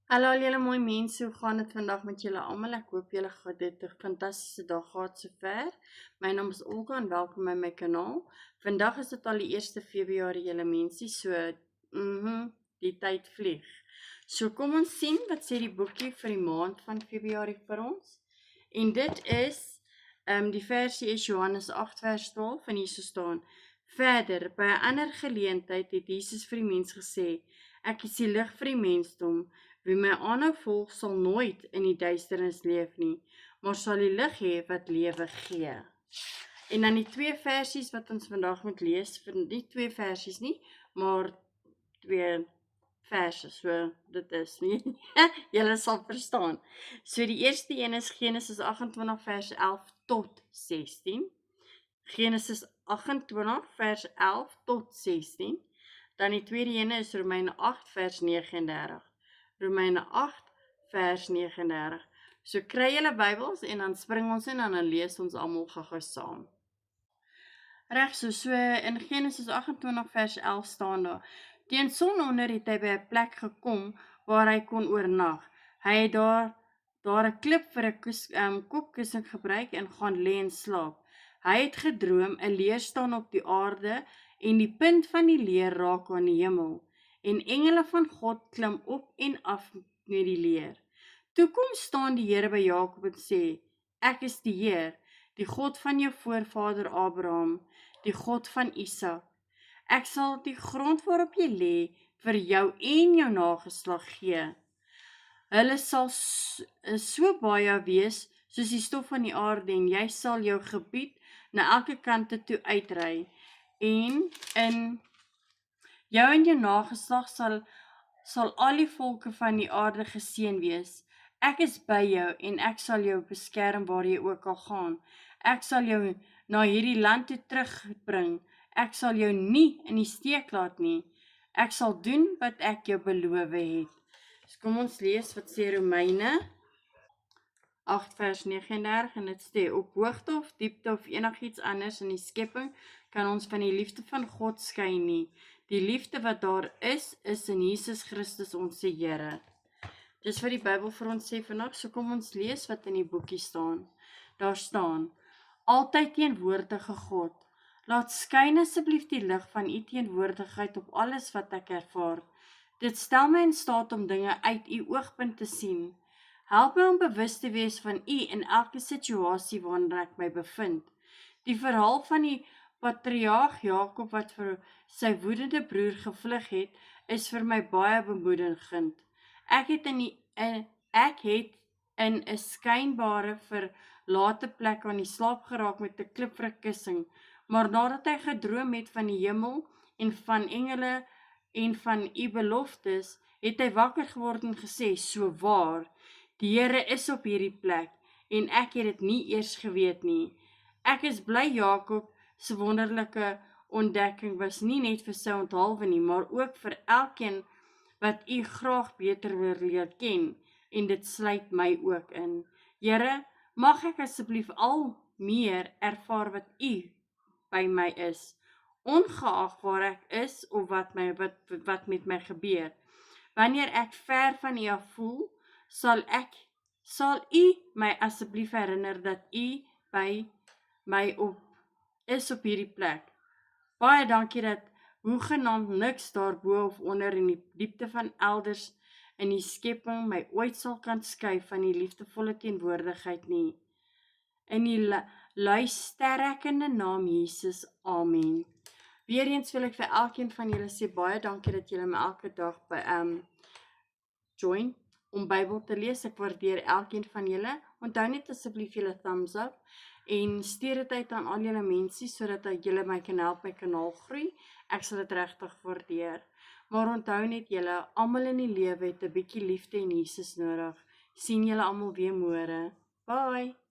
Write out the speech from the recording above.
Hallo al julle mooi mense, hoe gaan dit vandag met julle almal? Ek hoop julle gaan dit 'n fantastiese dag gehad sover. My naam is Olga en welkom by my kanaal. Vandag is dit al die 1 Februarie julle mensie, so die tyd vlieg. So kom ons sien wat sê die boekie vir die maand van Februarie vir ons. En dit is die versie is Johannes 8 vers 12 en hier so staan: Verder, by 'n ander geleentheid het Jesus vir die mens gesê: Ek is die lig vir die mensdom. Wie my aanhou volg sal nooit in die duisternis leef nie, maar sal die lig hê wat lewe gee. En dan die twee versies wat ons vandag moet lees, nie twee versies nie, maar twee verse, so dit is nie, julle sal verstaan. So die eerste een is Genesis 28 vers 11 tot 16, Genesis 28 vers 11 tot 16, dan die tweede ene is Romeine 8 vers 39, Romeine 8 vers 39. So kry julle Bybels en dan spring ons in en dan lees ons almal gou-gou saam. Reg so in Genesis 28 vers 11 staan daar: Teen sononder het hy by 'n plek gekom waar hy kon oornag. Hy het daar 'n klip vir 'n kopkussing gebruik en gaan lê en slaap. Hy het gedroom 'n leer staan op die aarde en die punt van die leer raak aan die hemel. En engele van God klim op en af met die leer. Toe kom staan die Here by Jakob en sê: Ek is die Heer, die God van jou voorvader Abraham, die God van Isak. Ek sal die grond waarop jy lê vir jou en jou nageslag gee. Hulle sal so baie wees soos die stof van die aarde en jy sal jou gebied na elke kante toe uitrei. En in jou en jou nageslag sal al die volke van die aarde geseën wees. Ek is by jou en ek sal jou beskerm waar jy ook al gaan. Ek sal jou na hierdie land toe terugbring. Ek sal jou nie in die steek laat nie. Ek sal doen wat ek jou beloof het. So kom ons lees wat sê Romeine 8 vers 39 en dit sê: Op hoogte of diepte of enigiets anders in die skepping kan ons van die liefde van God skei nie. Die liefde wat daar is in Jesus Christus ons Here. Dis wat die Bybel vir ons sê vandag, so kom ons lees wat in die boekie staan. Daar staan: Altyd teenwoordige God, laat skyn asseblief die lig van u teenwoordigheid op alles wat ek ervaar. Dit stel my in staat om dinge uit u oogpunt te sien. Help my om bewus te wees van u in elke situasie waarin ek my bevind. Die verhaal van die patriarg Jakob wat vir sy woedende broer gevlug het, is vir my baie bemoedigend. Ek het in 'n skynbare verlate plek aan die slaap geraak met 'n klip vir 'n kussing, maar nadat hy gedroom het van die hemel en van engele en van u beloftes, het hy wakker geword en gesê: So waar, die Here is op hierdie plek en ek het dit nie eers geweet nie. Ek is bly Jakob se wonderlike ontdekking was nie net vir sy onthaalwe nie, maar ook vir elkeen wat u graag beter wil leer ken, en dit sluit my ook in. Here, mag ek asseblief al meer ervaar wat u by my is, ongeag waar ek is of wat met my gebeur. Wanneer ek ver van u af voel, sal u my asseblief herinner dat u by my op hierdie plek. Baie dankie dat hoegenaamd niks daarbo of onder in die diepte van elders in die skepping my ooit sal kan skei van die liefdevolle teenwoordigheid nie. In die luisterrekkende naam Jesus, amen. Weereens wil ek vir elkeen van julle sê baie dankie dat julle my elke dag by join om Bybel te lees. Ek waardeer elkeen van julle. Onthou net asseblief julle thumbs up en stuur dit uit aan al julle mense sodat julle my kan help my kanaal groei. Ek sal dit regtig waardeer. Maar onthou net julle, almal in die lewe het 'n bietjie liefde en Jesus nodig. Sien julle almal weer môre. Bye.